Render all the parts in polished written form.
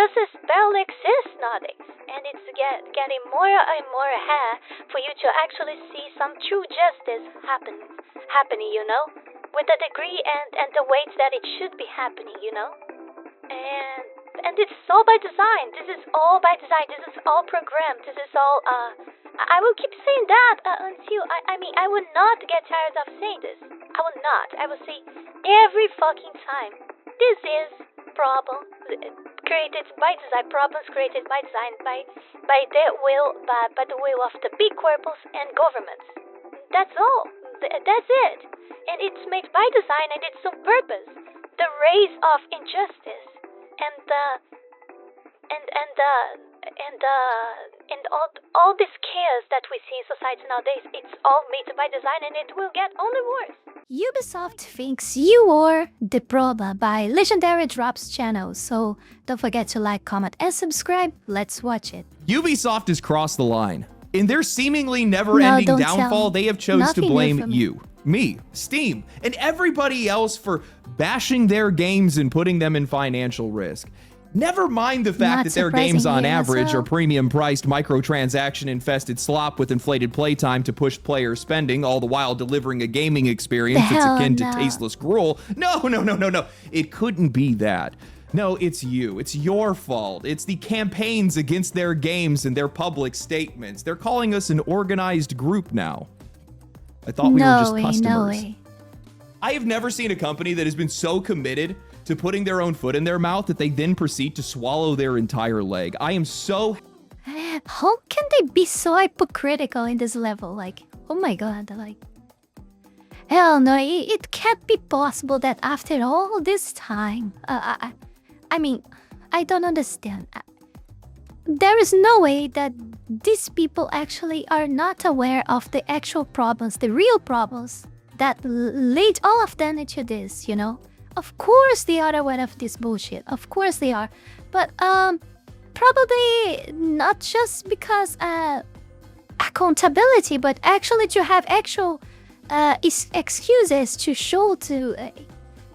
justice barely exists nowadays, and it's getting more and more rare for you to actually see some true justice happening, you know, with the degree and the weight that it should be happening, you know, and it's all by design. This is all by design. This is all programmed. This is all. I will keep saying that until I mean I will not get tired of saying this. I will not. I will say every fucking time. This is problem created by design. Problems created by design by the will of the big corporations and governments. That's all. That's it. And it's made by design and it's on purpose. The race of injustice and all this chaos that we see in society nowadays, it's all made by design and it will get only worse. Ubisoft thinks you are the problem by Legendary Drops channel, so don't forget to like, comment, and subscribe. Let's watch it. Ubisoft has crossed the line. In their seemingly never-ending downfall, they have chosen to blame you, me, Steam, and everybody else for bashing their games and putting them in financial risk. Never mind the fact that their games on average are premium-priced, microtransaction-infested slop with inflated playtime to push player spending, all the while delivering a gaming experience that's akin to tasteless gruel. No. It couldn't be that. No, it's you. It's your fault. It's the campaigns against their games and their public statements. They're calling us an organized group now. I thought we were just customers. No way. I have never seen a company that has been so committed to putting their own foot in their mouth that they then proceed to swallow their entire leg. I am so... How can they be so hypocritical in this level? Like, oh my god, like... Hell no, it can't be possible that after all this time... I mean, I don't understand. There is no way that these people actually are not aware of the actual problems, the real problems that lead all of them into this, you know? Of course they are aware of this bullshit. Of course they are. But probably not just because accountability, but actually to have actual excuses to show to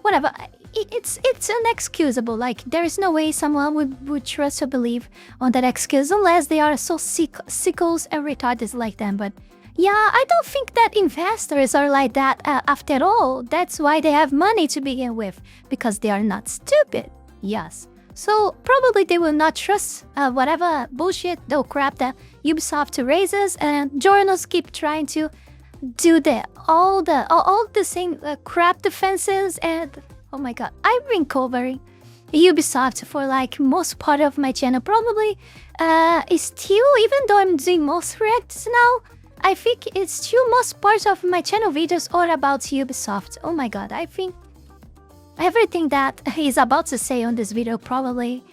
whatever. It's inexcusable. Like, there is no way someone would trust or believe on that excuse unless they are so sickles and retarded like them. But yeah, I don't think that investors are like that after all. That's why they have money to begin with, because they are not stupid. Yes. So probably they will not trust whatever bullshit or crap that Ubisoft raises, and journals keep trying to do all the same crap defenses. And oh my god, I've been covering Ubisoft for like most part of my channel. Probably still, even though I'm doing most reacts now, I think it's still most part of my channel videos are about Ubisoft. Oh my god, I think everything that he's about to say on this video probably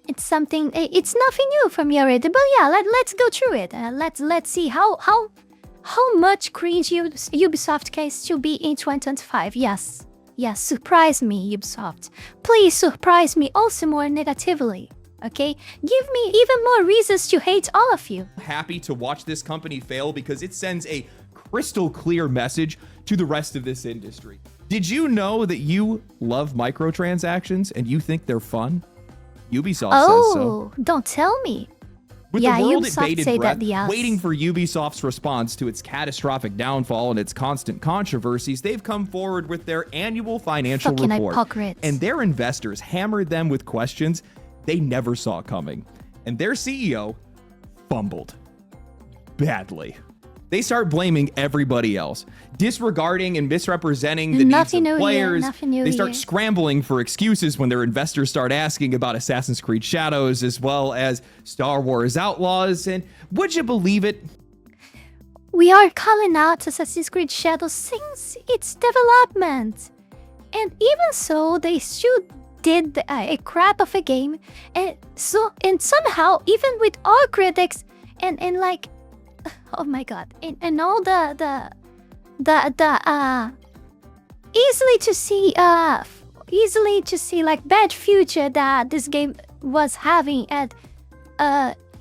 it's something, it's nothing new from me already. But yeah, let's go through it. Let's see how much cringe Ubisoft can still be in 2025. Yes, surprise me, Ubisoft. Please surprise me also more negatively. Okay? Give me even more reasons to hate all of you. Happy to watch this company fail because it sends a crystal clear message to the rest of this industry. Did you know that you love microtransactions and you think they're fun? Ubisoft says so. Oh, don't tell me. With the world at bated breath, yes. waiting for Ubisoft's response to its catastrophic downfall and its constant controversies, they've come forward with their annual financial report. Hypocrites. And their investors hammered them with questions they never saw coming. And their CEO fumbled badly. They start blaming everybody else, disregarding and misrepresenting the needs of players. They start scrambling for excuses when their investors start asking about Assassin's Creed Shadows as well as Star Wars Outlaws. And would you believe it? We are calling out Assassin's Creed Shadows since its development. And even so, they still did a crap of a game. And somehow, even with all critics and like, oh my god, and all the easily to see like bad future that this game was having, and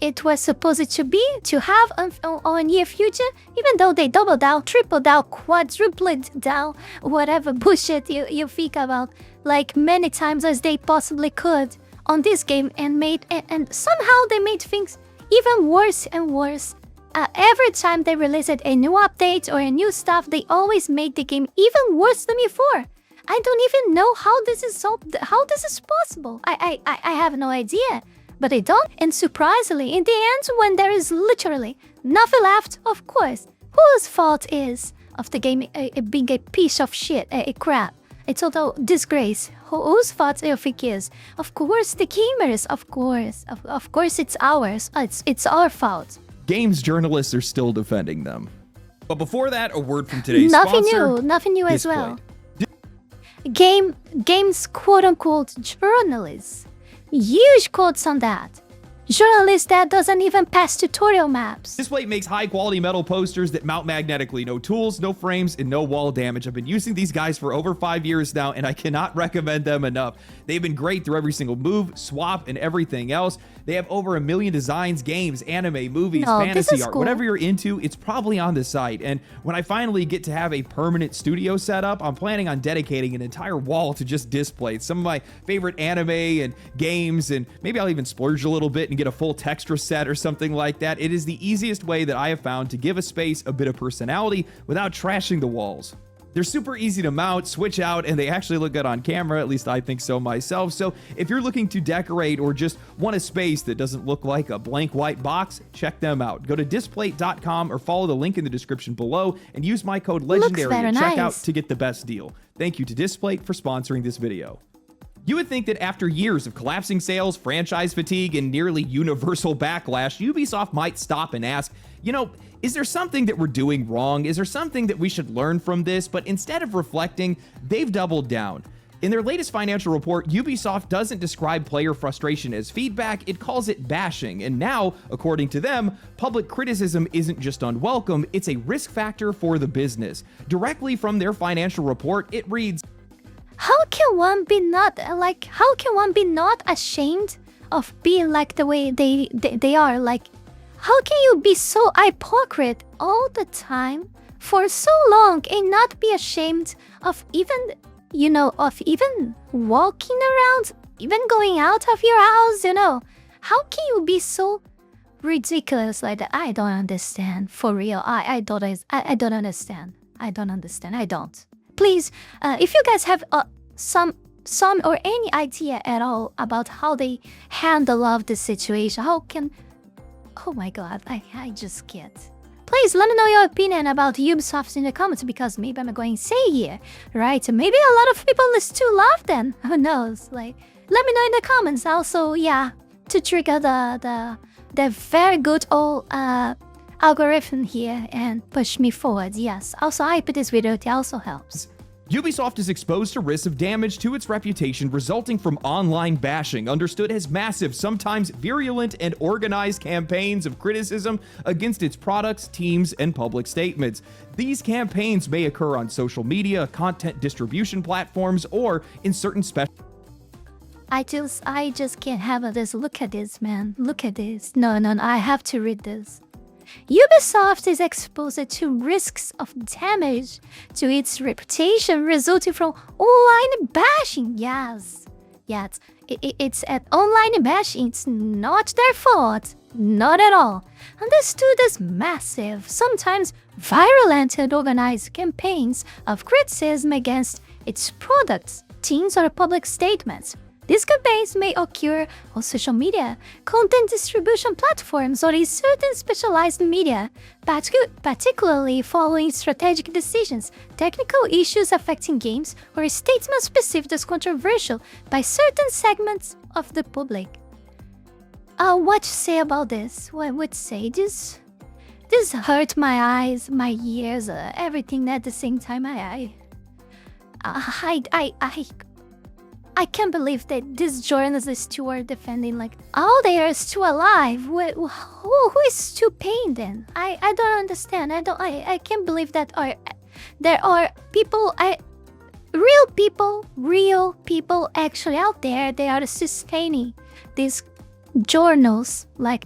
it was supposed to have on near future, even though they doubled down, tripled down, quadrupled down, whatever bullshit you think about, like many times as they possibly could on this game and somehow they made things even worse and worse. Every time they released a new update or a new stuff, they always make the game even worse than before. I don't even know how this is possible. I have no idea. But they don't. And surprisingly, in the end, when there is literally nothing left, of course, whose fault is of the game being a piece of shit, a crap, a total disgrace? Whose fault do you think is? Of course, the gamers. Of course, it's ours. It's our fault. Games journalists are still defending them. But before that, a word from today's sponsor. Nothing new as well. Games quote-unquote journalists. Huge quotes on that. Journalist that doesn't even pass tutorial maps. Displate makes high-quality metal posters that mount magnetically. No tools, no frames, and no wall damage. I've been using these guys for over 5 years now, and I cannot recommend them enough. They've been great through every single move, swap, and everything else. They have over 1 million designs, games, anime, movies, fantasy art. Cool. Whatever you're into, it's probably on the site. And when I finally get to have a permanent studio set up, I'm planning on dedicating an entire wall to just displays. Some of my favorite anime and games, and maybe I'll even splurge a little bit and get a full texture set or something like that. It is the easiest way that I have found to give a space a bit of personality without trashing the walls. They're super easy to mount, switch out, and they actually look good on camera, at least I think so myself. So if you're looking to decorate or just want a space that doesn't look like a blank white box, check them out. Go to displate.com or follow the link in the description below and use my code LEGENDARY at checkout to get the best deal. Thank you to Displate for sponsoring this video. You would think that after years of collapsing sales, franchise fatigue, and nearly universal backlash, Ubisoft might stop and ask, is there something that we're doing wrong? Is there something that we should learn from this? But instead of reflecting, they've doubled down. In their latest financial report, Ubisoft doesn't describe player frustration as feedback, it calls it bashing. And now, according to them, public criticism isn't just unwelcome, it's a risk factor for the business. Directly from their financial report, it reads, How can one be not ashamed of being like the way they are? Like, how can you be so hypocrite all the time for so long and not be ashamed of even walking around, even going out of your house, How can you be so ridiculous like that? I don't understand. For real, I don't understand. I don't. Please, if you guys have some or any idea at all about how they handle of the situation, oh my god, I just can't. Please let me know your opinion about Ubisoft in the comments, because maybe I'm going to say here, right? Maybe a lot of people still love them. Who knows? Like, let me know in the comments. Also, yeah, to trigger the very good old algorithm here and push me forward. Yes. Also, I put this video. It also helps. Ubisoft is exposed to risks of damage to its reputation resulting from online bashing, understood as massive, sometimes virulent and organized campaigns of criticism against its products, teams, and public statements. These campaigns may occur on social media, content distribution platforms, or in certain special... I just can't have this. Look at this, man. Look at this. No, I have to read this. Ubisoft is exposed to risks of damage to its reputation resulting from online bashing. Yes, it's at online bashing. It's not their fault, not at all. Understood as massive, sometimes virulent and organized campaigns of criticism against its products, teams, or public statements. These campaigns may occur on social media, content distribution platforms, or in certain specialized media, particularly following strategic decisions, technical issues affecting games, or statements perceived as controversial by certain segments of the public. What to say about this? What would say this? This hurt my eyes, my ears, everything at the same time. I can't believe that these journalists still are defending, like, oh, they are still alive. Who is still paying them? I don't understand. I can't believe that there are people, real people actually out there. They are sustaining these journals. Like,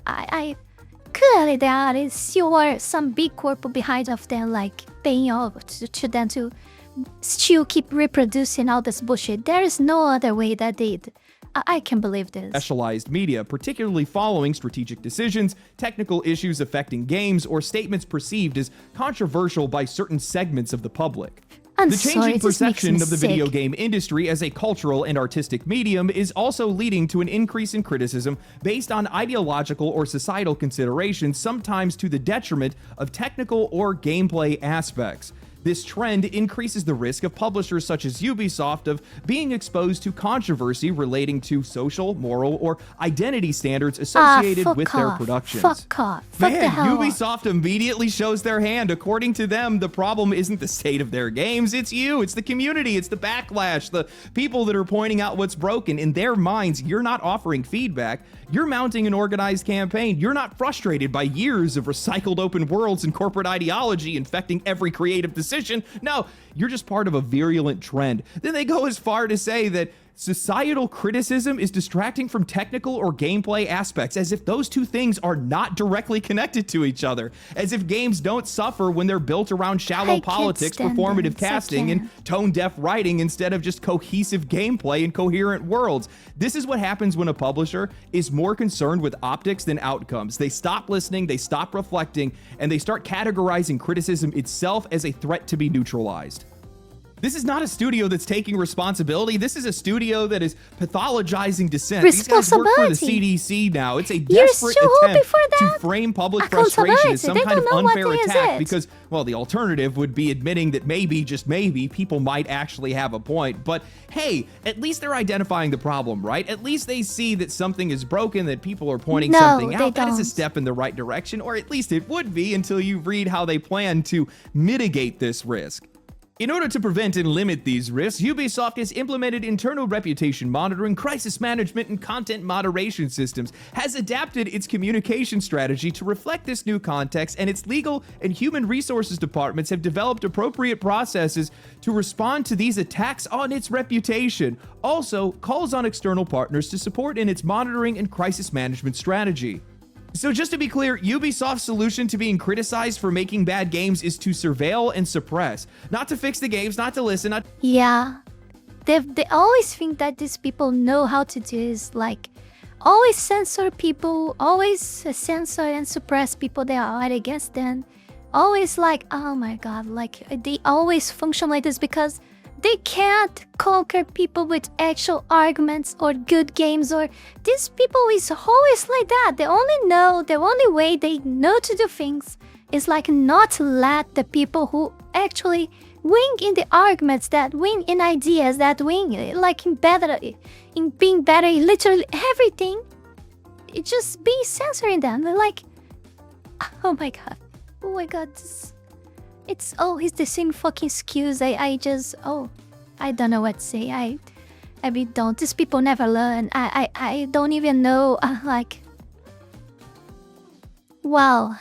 clearly there is still some big corp behind of them, like, paying off to them to still keep reproducing all this bullshit. There is no other way that they I can believe this. Specialized media, particularly following strategic decisions, technical issues affecting games, or statements perceived as controversial by certain segments of the public. The changing perception of the video game industry as a cultural and artistic medium is also leading to an increase in criticism based on ideological or societal considerations, sometimes to the detriment of technical or gameplay aspects. This trend increases the risk of publishers such as Ubisoft of being exposed to controversy relating to social, moral, or identity standards associated with their productions. Fuck off. Fuck Man, the hell Ubisoft immediately shows their hand. According to them, the problem isn't the state of their games, it's you, it's the community, it's the backlash, the people that are pointing out what's broken. In their minds, you're not offering feedback, you're mounting an organized campaign, you're not frustrated by years of recycled open worlds and corporate ideology infecting every creative decision. No, you're just part of a virulent trend. Then they go as far to say that societal criticism is distracting from technical or gameplay aspects, as if those two things are not directly connected to each other, as if games don't suffer when they're built around shallow politics, performative casting, and tone-deaf writing instead of just cohesive gameplay and coherent worlds. This is what happens when a publisher is more concerned with optics than outcomes. They stop listening, they stop reflecting, and they start categorizing criticism itself as a threat to be neutralized. This is not a studio that's taking responsibility. This is a studio that is pathologizing dissent. These guys work for the CDC now. It's a desperate attempt to frame public frustration as some kind of unfair attack because, well, the alternative would be admitting that maybe, just maybe, people might actually have a point. But hey, at least they're identifying the problem, right? At least they see that something is broken, that people are pointing something out. That is a step in the right direction, or at least it would be until you read how they plan to mitigate this risk. In order to prevent and limit these risks, Ubisoft has implemented internal reputation monitoring, crisis management, and content moderation systems, has adapted its communication strategy to reflect this new context, and its legal and human resources departments have developed appropriate processes to respond to these attacks on its reputation. Also, calls on external partners to support in its monitoring and crisis management strategy. So just to be clear, Ubisoft's solution to being criticized for making bad games is to surveil and suppress. Not to fix the games, not to listen, not... Yeah. They always think that these people know how to do this, like, always censor people, always censor and suppress people that are out against them. Always like, oh my god, like, they always function like this because they can't conquer people with actual arguments or good games, or these people is always like that. The only way they know to do things is like not let the people who actually win in the arguments, that win in ideas, that win like in being better in literally everything. It just be censoring them. They're like, oh my god, it's the same fucking excuse. I don't know what to say. I really don't. These people never learn. I don't even know. Like, well,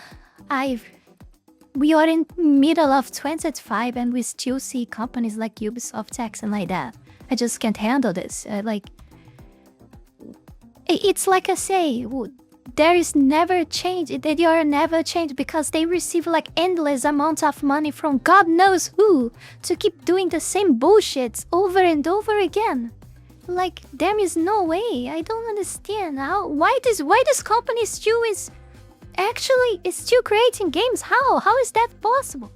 we are in middle of 2025 and we still see companies like Ubisoft acting like that. I just can't handle this. It's like I say. There is never change. They are never changed because they receive like endless amounts of money from God knows who to keep doing the same bullshit over and over again. Like, there is no way. I don't understand why this company still is still creating games. How is that possible?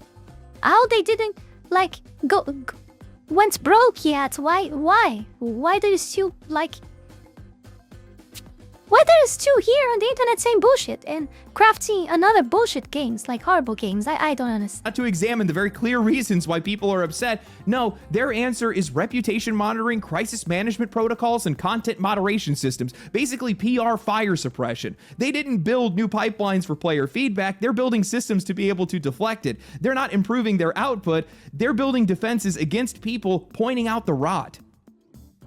How they didn't like went broke yet? Why do you still like? Why they're still here on the internet saying bullshit and crafting another bullshit games, like horrible games? I don't understand. Not to examine the very clear reasons why people are upset. No, their answer is reputation monitoring, crisis management protocols, and content moderation systems. Basically PR fire suppression. They didn't build new pipelines for player feedback. They're building systems to be able to deflect it. They're not improving their output. They're building defenses against people pointing out the rot.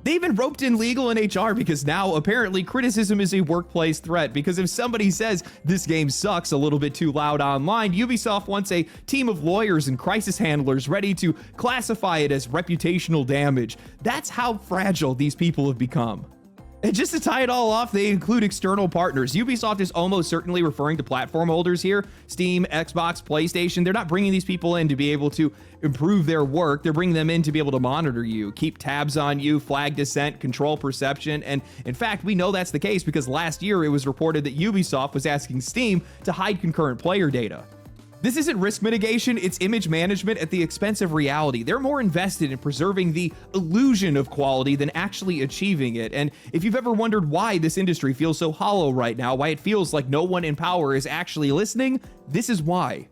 They even roped in legal and HR because now apparently criticism is a workplace threat, because if somebody says this game sucks a little bit too loud online, Ubisoft wants a team of lawyers and crisis handlers ready to classify it as reputational damage. That's how fragile these people have become. And just to tie it all off, they include external partners. Ubisoft is almost certainly referring to platform holders here. Steam, Xbox, PlayStation. They're not bringing these people in to be able to improve their work. They're bringing them in to be able to monitor you, keep tabs on you, flag dissent, control perception. And in fact, we know that's the case because last year it was reported that Ubisoft was asking Steam to hide concurrent player data. This isn't risk mitigation, it's image management at the expense of reality. They're more invested in preserving the illusion of quality than actually achieving it. And if you've ever wondered why this industry feels so hollow right now, why it feels like no one in power is actually listening, this is why.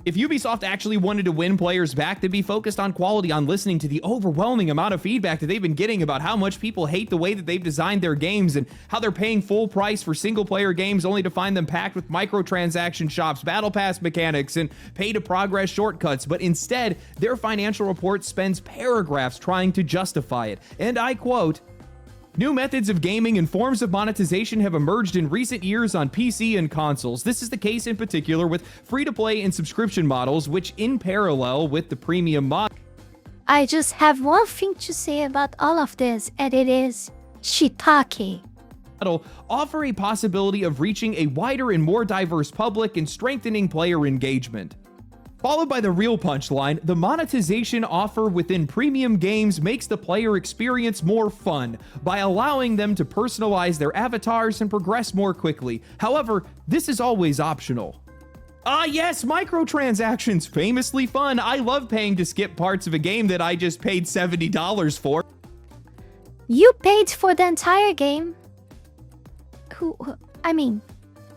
If Ubisoft actually wanted to win players back, they'd be focused on quality, on listening to the overwhelming amount of feedback that they've been getting about how much people hate the way that they've designed their games and how they're paying full price for single-player games only to find them packed with microtransaction shops, battle pass mechanics, and pay-to-progress shortcuts. But instead, their financial report spends paragraphs trying to justify it. And I quote, "New methods of gaming and forms of monetization have emerged in recent years on PC and consoles. This is the case in particular with free-to-play and subscription models, which in parallel with the premium model..." I just have one thing to say about all of this, and it is shiitake. Offer a possibility of reaching a wider and more diverse public and strengthening player engagement. Followed by the real punchline, the monetization offer within premium games makes the player experience more fun by allowing them to personalize their avatars and progress more quickly. However, this is always optional. Ah yes, microtransactions, famously fun. I love paying to skip parts of a game that I just paid $70 for. You paid for the entire game?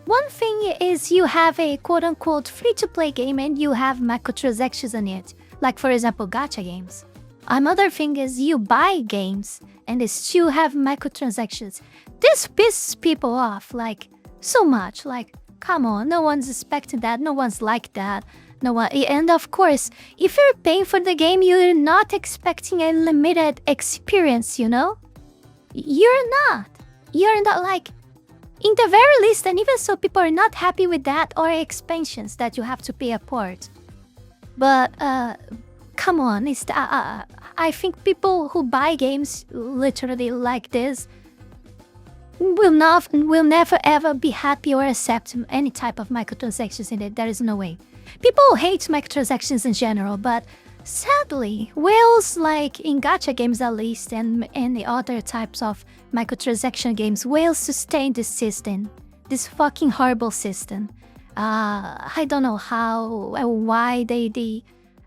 One thing is you have a quote-unquote free-to-play game and you have microtransactions in it. Like, for example, gacha games. Another thing is you buy games and they still have microtransactions. This pisses people off, like, so much. Like, come on, no one's expecting that, no one's like that. No one. And of course, if you're paying for the game, you're not expecting a limited experience, you know? You're not like... In the very least, and even so, people are not happy with that or expansions that you have to pay a port. But, come on, I think people who buy games literally like this will never ever be happy or accept any type of microtransactions in it. There is no way. People hate microtransactions in general, but sadly, whales, like in gacha games at least, and the other types of microtransaction games, whales sustain this system. This fucking horrible system. I don't know why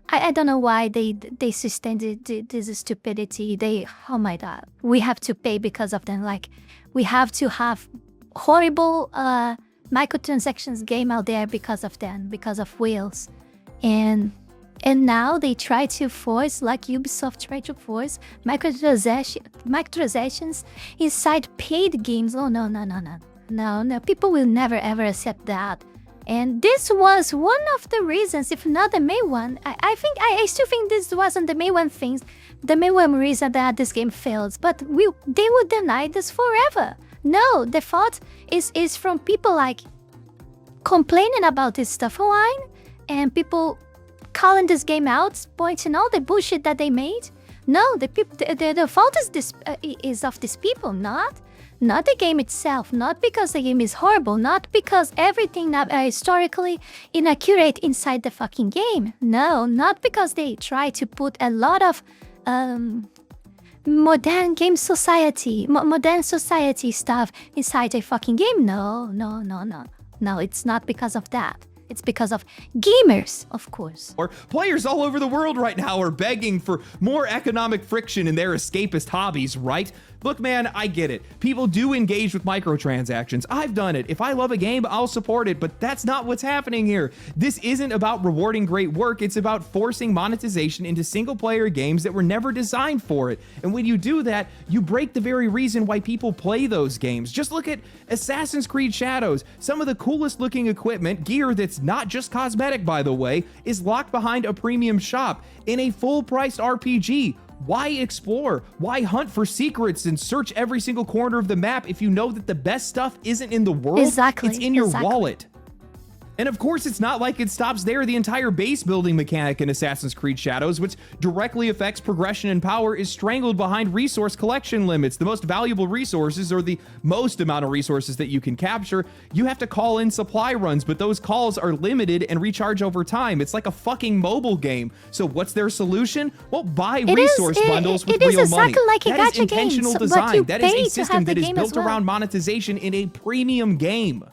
I don't know why they sustain this stupidity. Oh my god. We have to pay because of them. Like, we have to have horrible microtransactions game out there because of them, because of whales. And now they try to force, like Ubisoft tried to force, microtransactions inside paid games. Oh, no. People will never ever accept that. And this was one of the reasons, if not the main one. I still think this wasn't the main one the main one reason that this game fails. But they would deny this forever. No, the fault is from people like complaining about this stuff online and people calling this game out, pointing all the bullshit that they made. No, the fault is of these people, not the game itself, not because the game is horrible, not because everything historically inaccurate inside the fucking game. No, not because they try to put a lot of modern society stuff inside a fucking game. No, it's not because of that. It's because of gamers, of course. Or players all over the world right now are begging for more economic friction in their escapist hobbies, right? Look, man, I get it. People do engage with microtransactions. I've done it. If I love a game, I'll support it, but that's not what's happening here. This isn't about rewarding great work. It's about forcing monetization into single-player games that were never designed for it. And when you do that, you break the very reason why people play those games. Just look at Assassin's Creed Shadows. Some of the coolest looking equipment, gear that's not just cosmetic, by the way, is locked behind a premium shop in a full-priced RPG. Why explore? Why hunt for secrets and search every single corner of the map if you know that the best stuff isn't in the world? Exactly. It's in your wallet. And of course, it's not like it stops there. The entire base building mechanic in Assassin's Creed Shadows, which directly affects progression and power, is strangled behind resource collection limits. The most valuable resources, or the most amount of resources that you can capture, you have to call in supply runs, but those calls are limited and recharge over time. It's like a fucking mobile game. So what's their solution? Well, buy resource bundles with real money. Like that is intentional design. That is a system that is built around monetization in a premium game.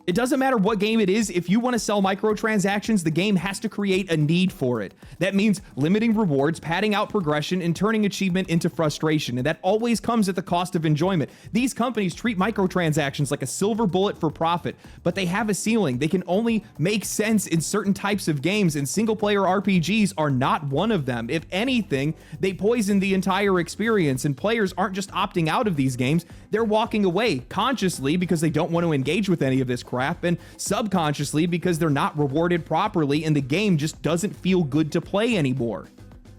It doesn't matter what game it is. If you want to sell microtransactions, the game has to create a need for it. That means limiting rewards, padding out progression, and turning achievement into frustration. And that always comes at the cost of enjoyment. These companies treat microtransactions like a silver bullet for profit, but they have a ceiling. They can only make sense in certain types of games, and single-player RPGs are not one of them. If anything, they poison the entire experience, and players aren't just opting out of these games, they're walking away consciously because they don't want to engage with any of this crap, and subconsciously because they're not rewarded properly and the game just doesn't feel good to play anymore.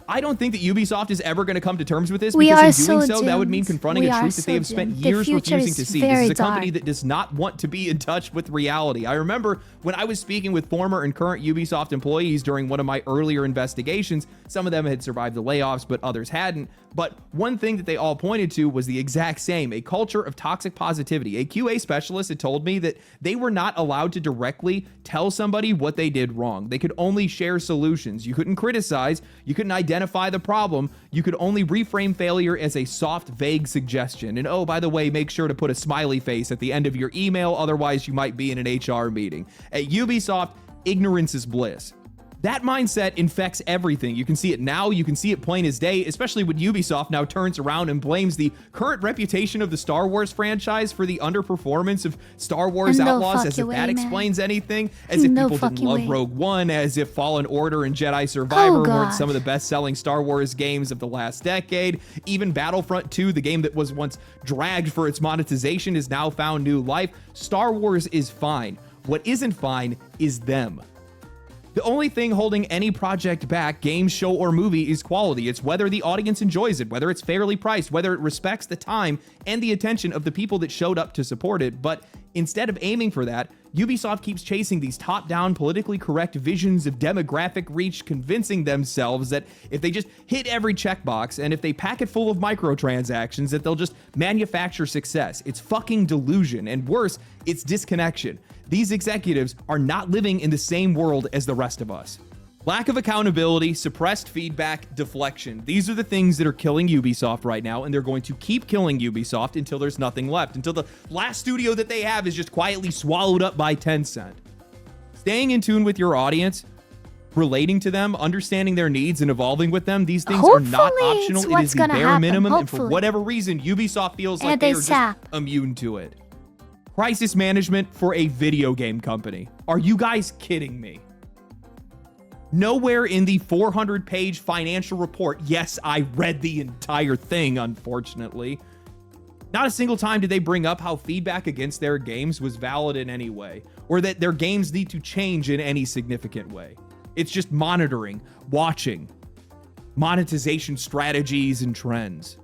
I don't think that Ubisoft is ever going to come to terms with this, because in doing so, that would mean confronting a truth that they have spent years refusing to see. This is a company that does not want to be in touch with reality. I remember when I was speaking with former and current Ubisoft employees during one of my earlier investigations, some of them had survived the layoffs, but others hadn't. But one thing that they all pointed to was the exact same: a culture of toxic positivity. A QA specialist had told me that they were not allowed to directly tell somebody what they did wrong. They could only share solutions. You couldn't criticize, you couldn't identify the problem, you could only reframe failure as a soft, vague suggestion. And oh, by the way, make sure to put a smiley face at the end of your email, otherwise you might be in an HR meeting. At Ubisoft, ignorance is bliss. That mindset infects everything. You can see it now, you can see it plain as day, especially when Ubisoft now turns around and blames the current reputation of the Star Wars franchise for the underperformance of Star Wars Outlaws, as if that explains anything, as if people didn't love Rogue One, as if Fallen Order and Jedi Survivor weren't some of the best-selling Star Wars games of the last decade. Even Battlefront 2, the game that was once dragged for its monetization, has now found new life. Star Wars is fine. What isn't fine is them. The only thing holding any project back, game, show, or movie, is quality. It's whether the audience enjoys it, whether it's fairly priced, whether it respects the time and the attention of the people that showed up to support it. But instead of aiming for that, Ubisoft keeps chasing these top-down, politically correct visions of demographic reach, convincing themselves that if they just hit every checkbox and if they pack it full of microtransactions, that they'll just manufacture success. It's fucking delusion, and worse, it's disconnection. These executives are not living in the same world as the rest of us. Lack of accountability, suppressed feedback, deflection. These are the things that are killing Ubisoft right now, and they're going to keep killing Ubisoft until there's nothing left, until the last studio that they have is just quietly swallowed up by Tencent. Staying in tune with your audience, relating to them, understanding their needs, and evolving with them, these things are not optional. It is the bare minimum, and for whatever reason, Ubisoft feels like they are just immune to it. Crisis management for a video game company. Are you guys kidding me? Nowhere in the 400-page financial report, yes, I read the entire thing, unfortunately, not a single time did they bring up how feedback against their games was valid in any way, or that their games need to change in any significant way. It's just monitoring, watching, monetization strategies and trends.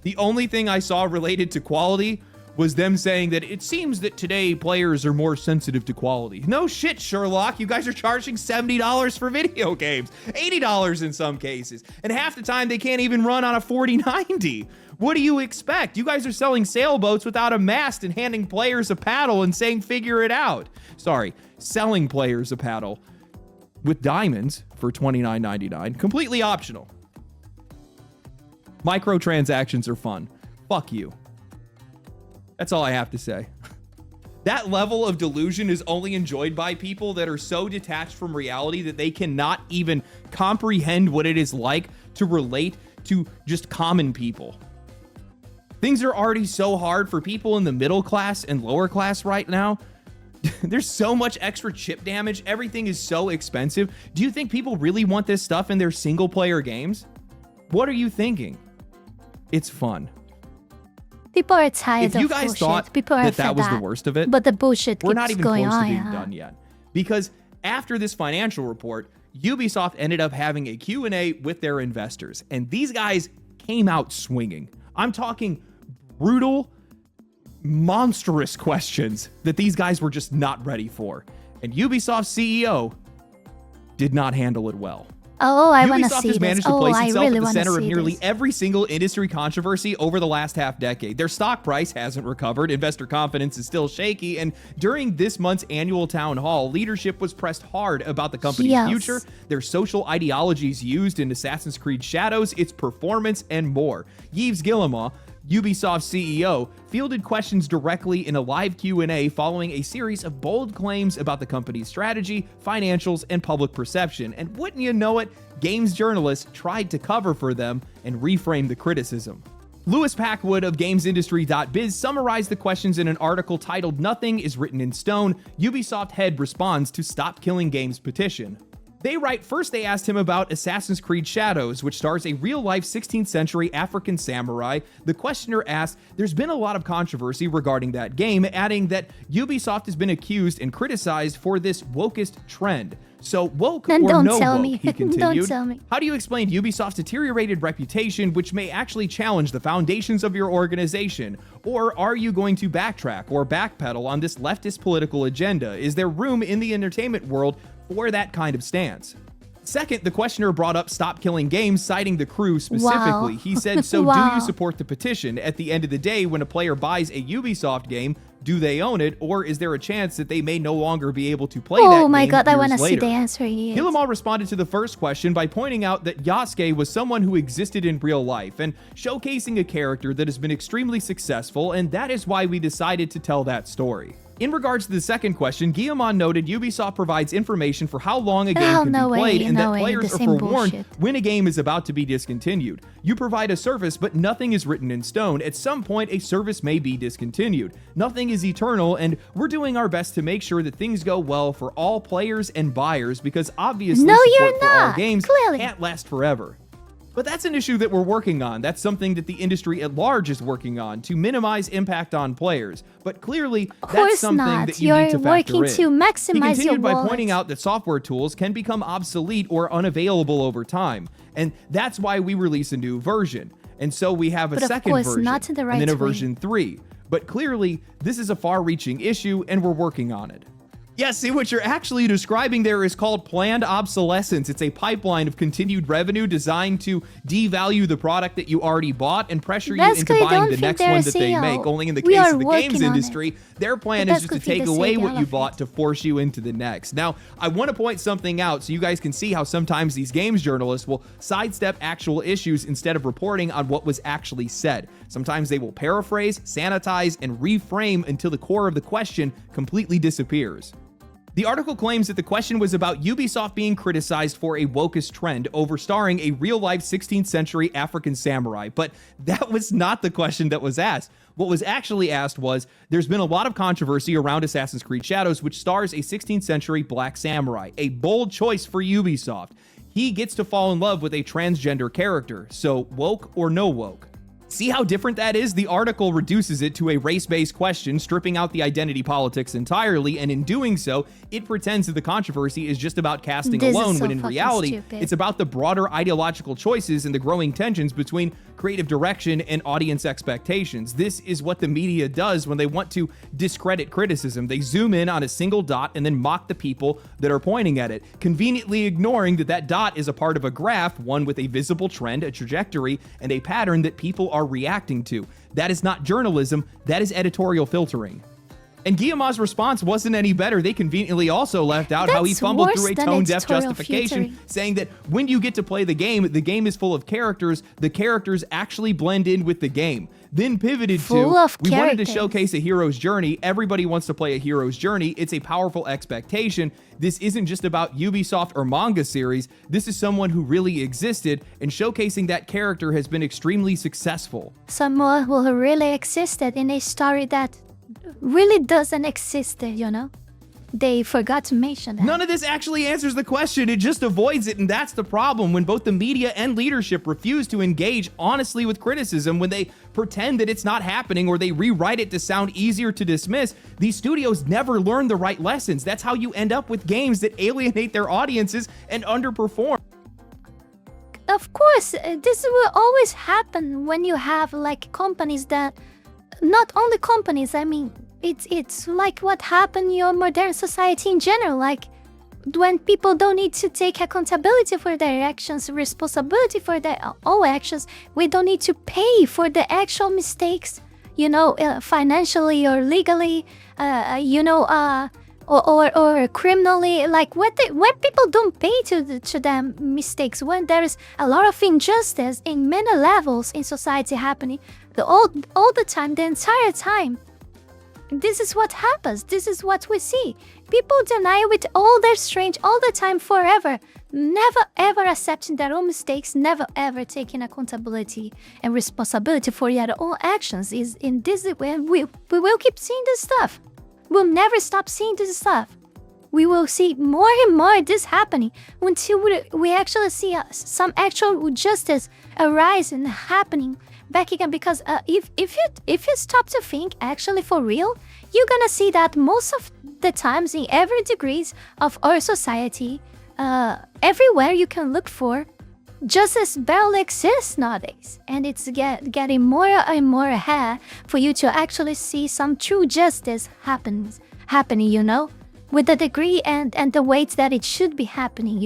The only thing I saw related to quality was them saying that it seems that today players are more sensitive to quality. No shit, Sherlock. You guys are charging $70 for video games, $80 in some cases, and half the time they can't even run on a 4090. What do you expect? You guys are selling sailboats without a mast and handing players a paddle and saying figure it out. Sorry, selling players a paddle with diamonds for $29.99, completely optional. Microtransactions are fun. Fuck you. That's all I have to say. That level of delusion is only enjoyed by people that are so detached from reality that they cannot even comprehend what it is like to relate to just common people. Things are already so hard for people in the middle class and lower class right now. There's so much extra chip damage. Everything is so expensive. Do you think people really want this stuff in their single player games? What are you thinking? It's fun. People are tired of bullshit. If you guys thought that was the worst of it, but the bullshit we're not even close to being done yet. Because after this financial report, Ubisoft ended up having a Q&A with their investors. And these guys came out swinging. I'm talking brutal, monstrous questions that these guys were just not ready for. And Ubisoft's CEO did not handle it well. Oh, I want to Ubisoft see has this. managed to place itself really at the center of see nearly this. every single industry controversy over the last half-decade. Their stock price hasn't recovered, investor confidence is still shaky, and during this month's annual town hall, leadership was pressed hard about the company's future, their social ideologies used in Assassin's Creed Shadows, its performance, and more. Yves Guillemot, Ubisoft's CEO, fielded questions directly in a live Q&A following a series of bold claims about the company's strategy, financials, and public perception. And wouldn't you know it, games journalists tried to cover for them and reframe the criticism. Lewis Packwood of GamesIndustry.biz summarized the questions in an article titled "Nothing is Written in Stone, Ubisoft Head Responds to Stop Killing Games Petition." They write, first they asked him about Assassin's Creed Shadows, which stars a real-life 16th century African samurai. The questioner asked, there's been a lot of controversy regarding that game, adding that Ubisoft has been accused and criticized for this wokeist trend. So woke Then or don't no tell woke, me. he continued. Don't tell me. How do you explain Ubisoft's deteriorated reputation, which may actually challenge the foundations of your organization? Or are you going to backtrack or backpedal on this leftist political agenda? Is there room in the entertainment world for that kind of stance? Second, the questioner brought up Stop Killing Games, citing the crew specifically. Wow. He said, so do Wow. you support the petition? At the end of the day, when a player buys a Ubisoft game, do they own it, or is there a chance that they may no longer be able to play that game? Oh my god, I want to see the answer here. Guillemot responded to the first question by pointing out that Yasuke was someone who existed in real life and showcasing a character that has been extremely successful, and that is why we decided to tell that story. In regards to the second question, Guillemot noted Ubisoft provides information for how long a game can be played and that players are forewarned when a game is about to be discontinued. You provide a service, but nothing is written in stone. At some point, a service may be discontinued. Nothing is eternal, and we're doing our best to make sure that things go well for all players and buyers, because obviously support for all games can't last forever. But that's an issue that we're working on. That's something that the industry at large is working on to minimize impact on players. But clearly, that's something that you need to factor in. To maximize he continued by wallet. pointing out that software tools can become obsolete or unavailable over time. And that's why we release a new version. And so we have a second version, not in the right and then a way. version 3. But clearly, this is a far-reaching issue, and we're working on it. Yeah, see, what you're actually describing there is called planned obsolescence. It's a pipeline of continued revenue designed to devalue the product that you already bought and pressure you into buying the next one that they make. Only in the case of the games industry, their plan is just to take away what you bought to force you into the next. Now, I want to point something out so you guys can see how sometimes these games journalists will sidestep actual issues instead of reporting on what was actually said. Sometimes they will paraphrase, sanitize, and reframe until the core of the question completely disappears. The article claims that the question was about Ubisoft being criticized for a wokeist trend over starring a real-life 16th century African samurai, but that was not the question that was asked. What was actually asked was, there's been a lot of controversy around Assassin's Creed Shadows, which stars a 16th century black samurai, a bold choice for Ubisoft. He gets to fall in love with a transgender character, so woke or no woke? See how different that is? The article reduces it to a race-based question, stripping out the identity politics entirely, and in doing so, it pretends that the controversy is just about casting alone, when in reality, it's about the broader ideological choices and the growing tensions between creative direction and audience expectations. This is what the media does when they want to discredit criticism. They zoom in on a single dot and then mock the people that are pointing at it, conveniently ignoring that that dot is a part of a graph, one with a visible trend, a trajectory, and a pattern that people are reacting to. That is not journalism, that is editorial filtering. And Guillemot's response wasn't any better. They conveniently also left out how he fumbled through a tone-deaf justification, saying that when you get to play the game is full of characters, the characters actually blend in with the game. Then pivoted we wanted to showcase a hero's journey. Everybody wants to play a hero's journey. It's a powerful expectation. This isn't just about Ubisoft or manga series. This is someone who really existed, and showcasing that character has been extremely successful. Someone who really existed in a story that really doesn't exist, you know? They forgot to mention that. None of this actually answers the question. It just avoids it, and that's the problem. When both the media and leadership refuse to engage honestly with criticism, when they pretend that it's not happening or they rewrite it to sound easier to dismiss, these studios never learn the right lessons. That's how you end up with games that alienate their audiences and underperform. Of course, this will always happen when you have like companies that, not only companies, I mean it's like what happened in your modern society in general, like when people don't need to take accountability for their actions, responsibility for their own actions. We don't need to pay for the actual mistakes, financially or legally, or criminally. Like when people don't pay to them mistakes, when there is a lot of injustice in many levels in society happening, all the time, the entire time. This is what happens. This is what we see. People deny with all their strength all the time, forever. Never ever accepting their own mistakes. Never ever taking accountability and responsibility for their own actions. Is in this way we will keep seeing this stuff. We'll never stop seeing this stuff. We will see more and more this happening until we actually see some actual justice arise and happening back again. Because if you stop to think actually for real, you're gonna see that most of the times in every degrees of our society, everywhere you can look for, justice barely exists nowadays, and it's getting more and more ahead for you to actually see some true justice happening, with the degree and the weight that it should be happening,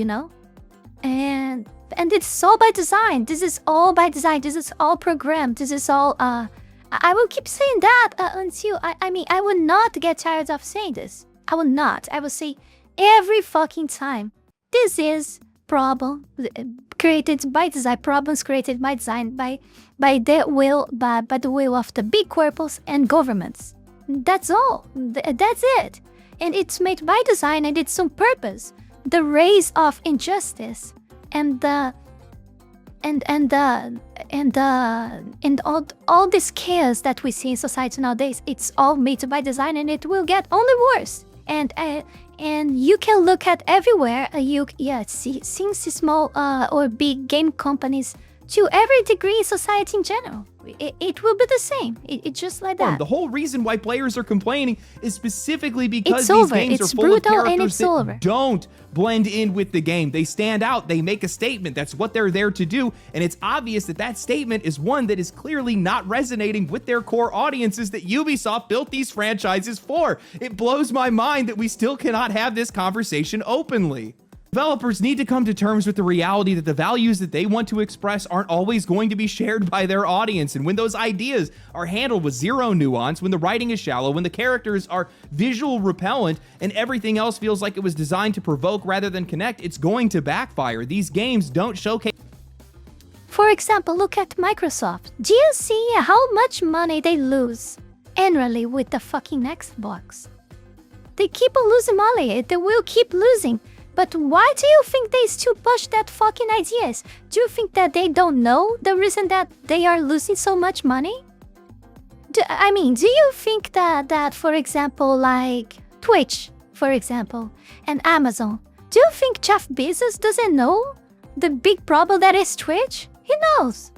and it's all by design. This is all by design. This is all programmed. This is all I will keep saying that until I will not get tired of saying this. I will not. I will say every fucking time, this is problem created by design, problems created by design, by the will of the big corporates and governments. That's all. That's it. And it's made by design, and it's on purpose. The rise of injustice and all this chaos that we see in society nowadays, it's all made by design, and it will get only worse. And you can look at everywhere. Since small or big game companies to every degree in society in general, it will be the same. It's just like that. The whole reason why players are complaining is specifically because these games are full of characters that don't blend in with the game. They stand out. They make a statement. That's what they're there to do. And it's obvious that that statement is one that is clearly not resonating with their core audiences that Ubisoft built these franchises for. It blows my mind that we still cannot have this conversation openly. Developers need to come to terms with the reality that the values that they want to express aren't always going to be shared by their audience. And when those ideas are handled with zero nuance, when the writing is shallow, when the characters are visual repellent, and everything else feels like it was designed to provoke rather than connect, it's going to backfire. These games don't showcase. For example, look at Microsoft. Do you see how much money they lose annually with the fucking Xbox? They keep on losing money. They will keep losing. But why do you think they still push that fucking ideas? Do you think that they don't know the reason that they are losing so much money? Do you think that for example, like Twitch, for example, and Amazon, do you think Jeff Bezos doesn't know the big problem that is Twitch? He knows.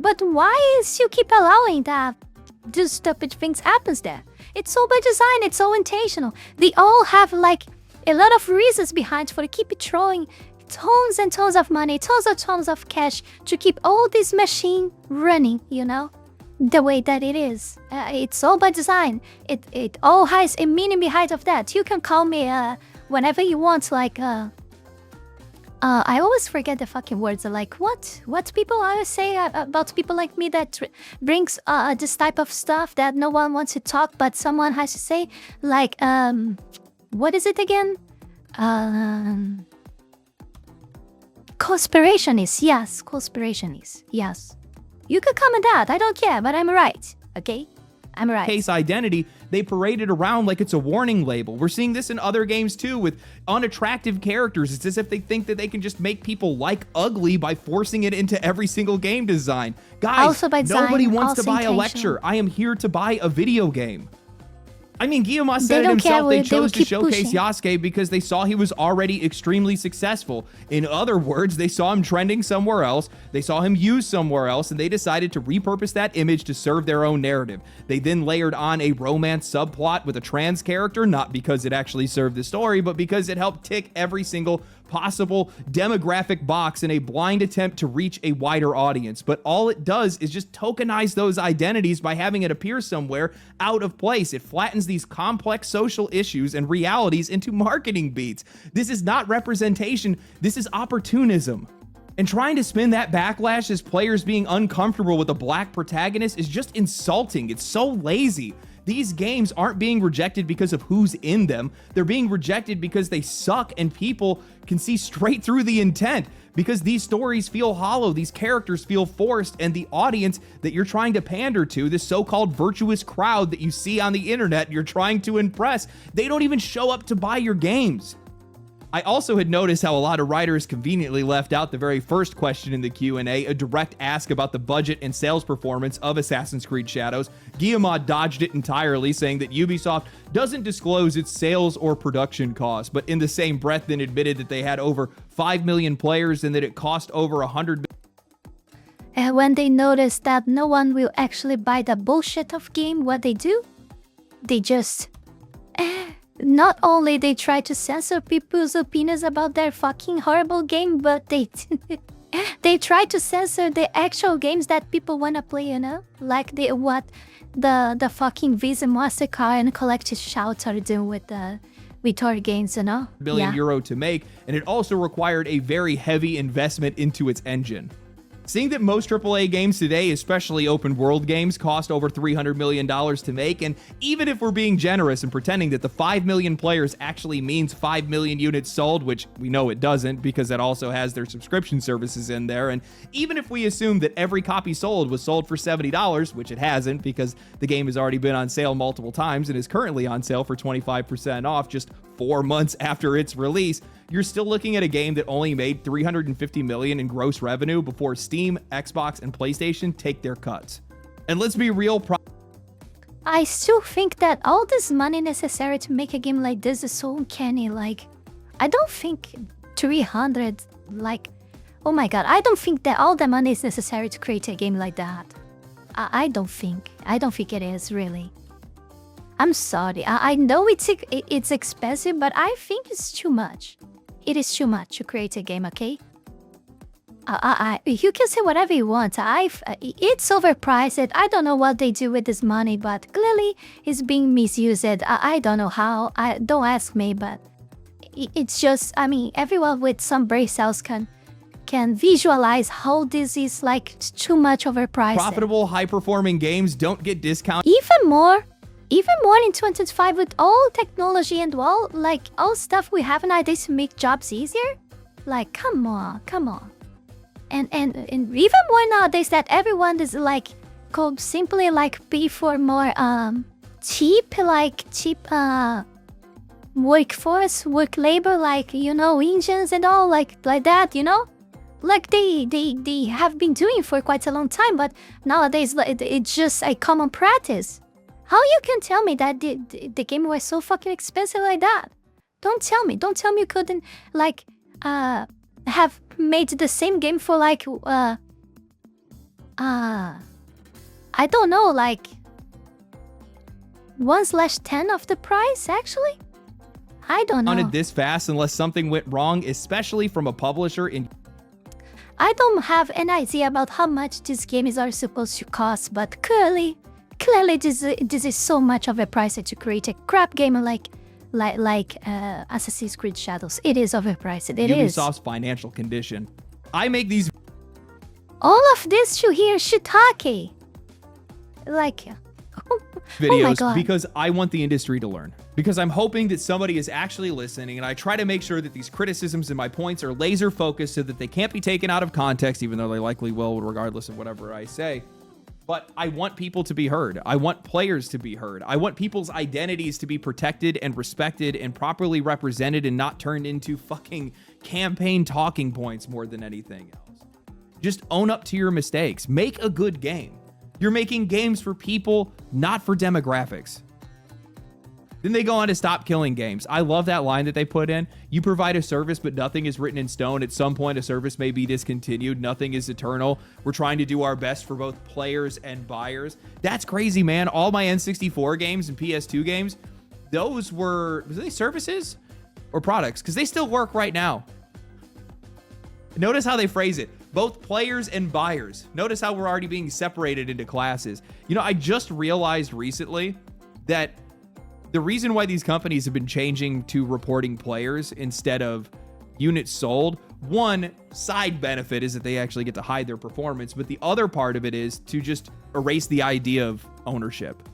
But why is you keep allowing that these stupid things happens there? It's all by design. It's all intentional. They all have like a lot of reasons behind for keep throwing tons and tons of money, tons of cash to keep all this machine running, the way that it is. It's all by design. It all has a meaning behind of that. You can call me whenever you want, like I always forget the fucking words. Like what people always say about people like me that brings this type of stuff that no one wants to talk, but someone has to say, like what is it again? Conspirationists. Yes, conspirationists. Yes. You could comment that. I don't care, but I'm right. Okay? I'm right. Case identity, they parade it around like it's a warning label. We're seeing this in other games too with unattractive characters. It's as if they think that they can just make people like ugly by forcing it into every single game design. Guys, also by design, nobody wants to buy a lecture. I am here to buy a video game. Guillemot said it himself, they chose to showcase Yasuke because they saw he was already extremely successful. In other words, they saw him trending somewhere else, they saw him used somewhere else, and they decided to repurpose that image to serve their own narrative. They then layered on a romance subplot with a trans character, not because it actually served the story, but because it helped tick every single possible demographic box in a blind attempt to reach a wider audience. But all it does is just tokenize those identities by having it appear somewhere out of place. It flattens these complex social issues and realities into marketing beats. This is not representation, this is opportunism. And trying to spin that backlash as players being uncomfortable with a black protagonist is just insulting. It's so lazy. These games aren't being rejected because of who's in them. They're being rejected because they suck and people can see straight through the intent, because these stories feel hollow, these characters feel forced, and the audience that you're trying to pander to, this so-called virtuous crowd that you see on the internet you're trying to impress, they don't even show up to buy your games. I also had noticed how a lot of writers conveniently left out the very first question in the Q&A, a direct ask about the budget and sales performance of Assassin's Creed Shadows. Guillemot dodged it entirely, saying that Ubisoft doesn't disclose its sales or production costs, but in the same breath then admitted that they had over 5 million players and that it cost over 100 And when they notice that no one will actually buy the bullshit of game, what they do? They just... Not only they try to censor people's opinions about their fucking horrible game, but they they try to censor the actual games that people wanna play, you know? Like the fucking Visa, MasterCard and Collective Shout are doing with our games, you know? million euro to make, and it also required a very heavy investment into its engine. Seeing that most AAA games today, especially open world games, cost over $300 million to make, and even if we're being generous and pretending that the 5 million players actually means 5 million units sold, which we know it doesn't because it also has their subscription services in there, and even if we assume that every copy sold was sold for $70, which it hasn't because the game has already been on sale multiple times and is currently on sale for 25% off just 4 months after its release, you're still looking at a game that only made $350 million in gross revenue before Steam, Xbox, and PlayStation take their cuts. And let's be real, I still think that all this money necessary to make a game like this is so uncanny. Like, I don't think 300, like, oh my god, I don't think that all the money is necessary to create a game like that. I don't think it is, really. I'm sorry, I know it's expensive, but I think it's too much. It is too much to create a game, okay? You can say whatever you want. It's overpriced. I don't know what they do with this money, but clearly it's being misused. I don't know how. Don't ask me, but it's just, I mean, everyone with some brain cells can visualize how this is like too much overpriced. Profitable, high-performing games don't get discounted. Even more in 2025 with all technology and all stuff we have nowadays to make jobs easier. Like, come on. And even more nowadays that everyone is like could simply like pay for more cheap workforce, work labor, like, you know, engines and all like that, you know? Like they have been doing for quite a long time, but nowadays it's just a common practice. How you can tell me that the game was so fucking expensive like that? Don't tell me you couldn't like have made the same game for like I don't know, like 1/10 of the price actually? I don't know. Wanted this fast unless something went wrong, especially from a publisher in. I don't have an idea about how much these games are supposed to cost, but clearly this is so much of a price to create a crap game like Assassin's Creed Shadows. It is overpriced. It is. Ubisoft's financial condition. I make these. All of this to hear shiitake. Like. Videos oh my God. Because I want the industry to learn. Because I'm hoping that somebody is actually listening, and I try to make sure that these criticisms and my points are laser focused so that they can't be taken out of context, even though they likely will, regardless of whatever I say. But I want people to be heard. I want players to be heard. I want people's identities to be protected and respected and properly represented and not turned into fucking campaign talking points more than anything else. Just own up to your mistakes. Make a good game. You're making games for people, not for demographics. Then they go on to stop killing games. I love that line that they put in. You provide a service, but nothing is written in stone. At some point, a service may be discontinued. Nothing is eternal. We're trying to do our best for both players and buyers. That's crazy, man. All my N64 games and PS2 games, those were they services or products? Because they still work right now. Notice how they phrase it. Both players and buyers. Notice how we're already being separated into classes. You know, I just realized recently that the reason why these companies have been changing to reporting players instead of units sold, one side benefit is that they actually get to hide their performance, but the other part of it is to just erase the idea of ownership.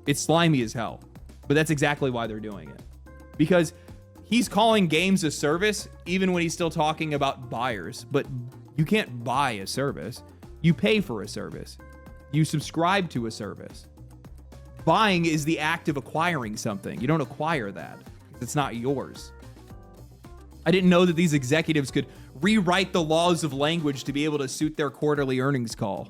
It's slimy as hell, but that's exactly why they're doing it. Because he's calling games a service, even when he's still talking about buyers, but you can't buy a service. You pay for a service. You subscribe to a service. Buying is the act of acquiring something. You don't acquire that. It's not yours. I didn't know that these executives could rewrite the laws of language to be able to suit their quarterly earnings call.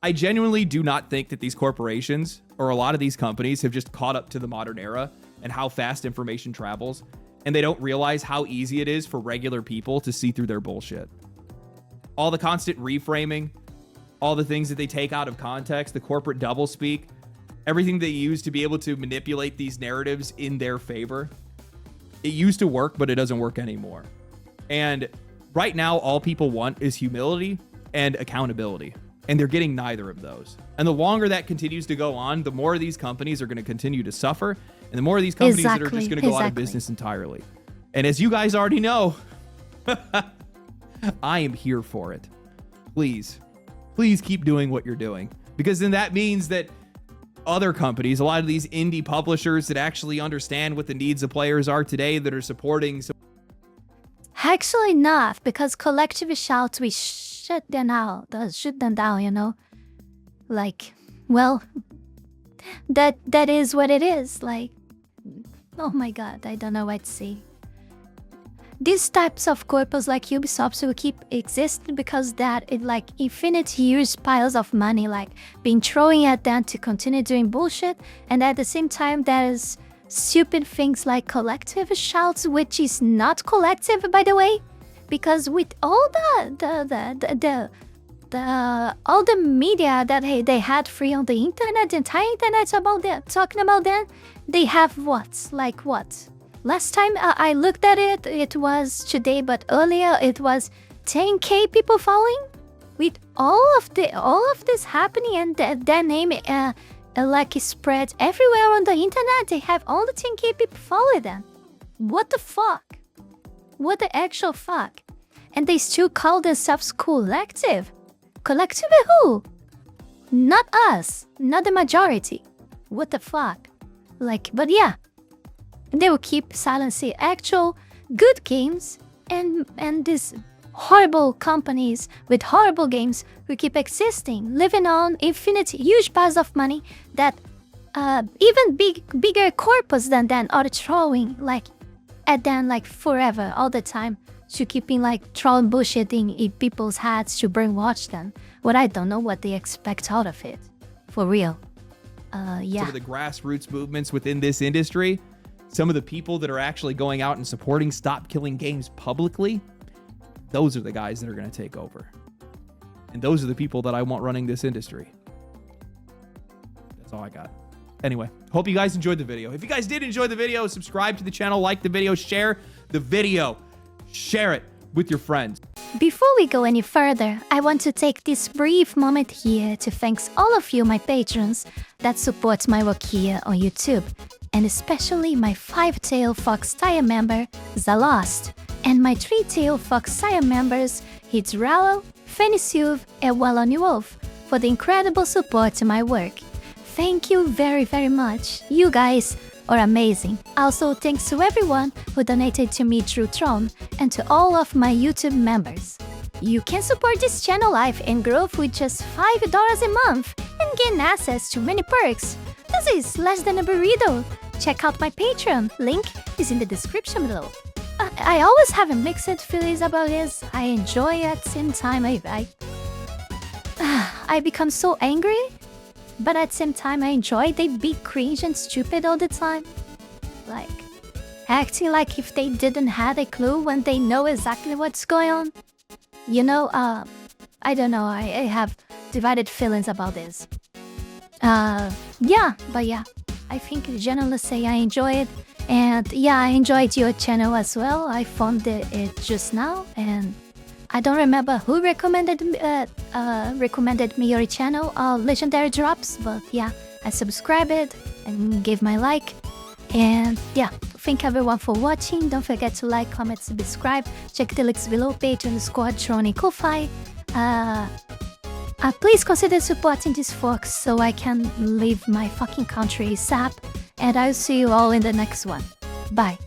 I genuinely do not think that these corporations or a lot of these companies have just caught up to the modern era and how fast information travels, and they don't realize how easy it is for regular people to see through their bullshit. All the constant reframing, all the things that they take out of context, the corporate doublespeak, everything they use to be able to manipulate these narratives in their favor. It used to work, but it doesn't work anymore. And right now, all people want is humility and accountability. And they're getting neither of those. And the longer that continues to go on, the more these companies are going to continue to suffer. And the more of these companies that are just going to go out of business entirely. And as you guys already know, I am here for it. Please keep doing what you're doing. Because then that means that other companies, a lot of these indie publishers that actually understand what the needs of players are today, that are supporting. Actually not, because collective shouts, we shut them down, you know? Like, well, that is what it is. Like, oh my god, I don't know what to say. These types of corpos like Ubisoft will keep existing because that it like infinite huge piles of money like being throwing at them to continue doing bullshit, and at the same time there's stupid things like collective shouts, which is not collective, by the way, because with all all the media that they had free on the internet, the entire internet about them talking about them, they have what? Last time I looked at it, it was today, but earlier it was 10k people following. With all of this happening and their name like spread everywhere on the internet, they have all the 10k people following them. What the fuck? What the actual fuck? And they still call themselves collective. Collective who? Not us. Not the majority. What the fuck? Like, but yeah. They will keep silencing actual good games, and these horrible companies with horrible games will keep existing, living on infinite huge piles of money that even bigger corpus than them are throwing like at them like forever, all the time, to keeping like throwing bullshit in people's heads to brainwash them. What I don't know what they expect out of it, for real. Yeah. Some of the grassroots movements within this industry. Some of the people that are actually going out and supporting Stop Killing Games publicly, those are the guys that are going to take over. And those are the people that I want running this industry. That's all I got. Anyway, hope you guys enjoyed the video. If you guys did enjoy the video, subscribe to the channel, like the video, share the video. Share it with your friends. Before we go any further, I want to take this brief moment here to thank all of you, my patrons, that support my work here on YouTube, and especially my 5-tailed fox tier member, Zalost, and my 3-tailed fox tier members, Heath Rowell, Fenny Sylvy, and Radmuiel, for the incredible support to my work. Thank you very, very much. You guys are amazing. Also, thanks to everyone who donated to me through Tron, and to all of my YouTube members. You can support this channel live and grow with just $5 a month and gain access to many perks. This is less than a burrito. Check out my Patreon, link is in the description below. I always have a mixed feelings about this. I enjoy at the same time I become so angry, but at the same time I enjoy they be cringe and stupid all the time. Like, acting like if they didn't have a clue when they know exactly what's going on. You know, I don't know, I have divided feelings about this. Yeah, I think generally say I enjoy it, And yeah, I enjoyed your channel as well. I found it just now, and I don't remember who recommended me your channel, Legendary Drops, but yeah, I subscribed and gave my like. And yeah, thank everyone for watching. Don't forget to like, comment, subscribe. Check the links below, Patreon, Discord, Tron, and Ko-Fi. Please consider supporting this folks so I can leave my fucking country ASAP. And I'll see you all in the next one. Bye.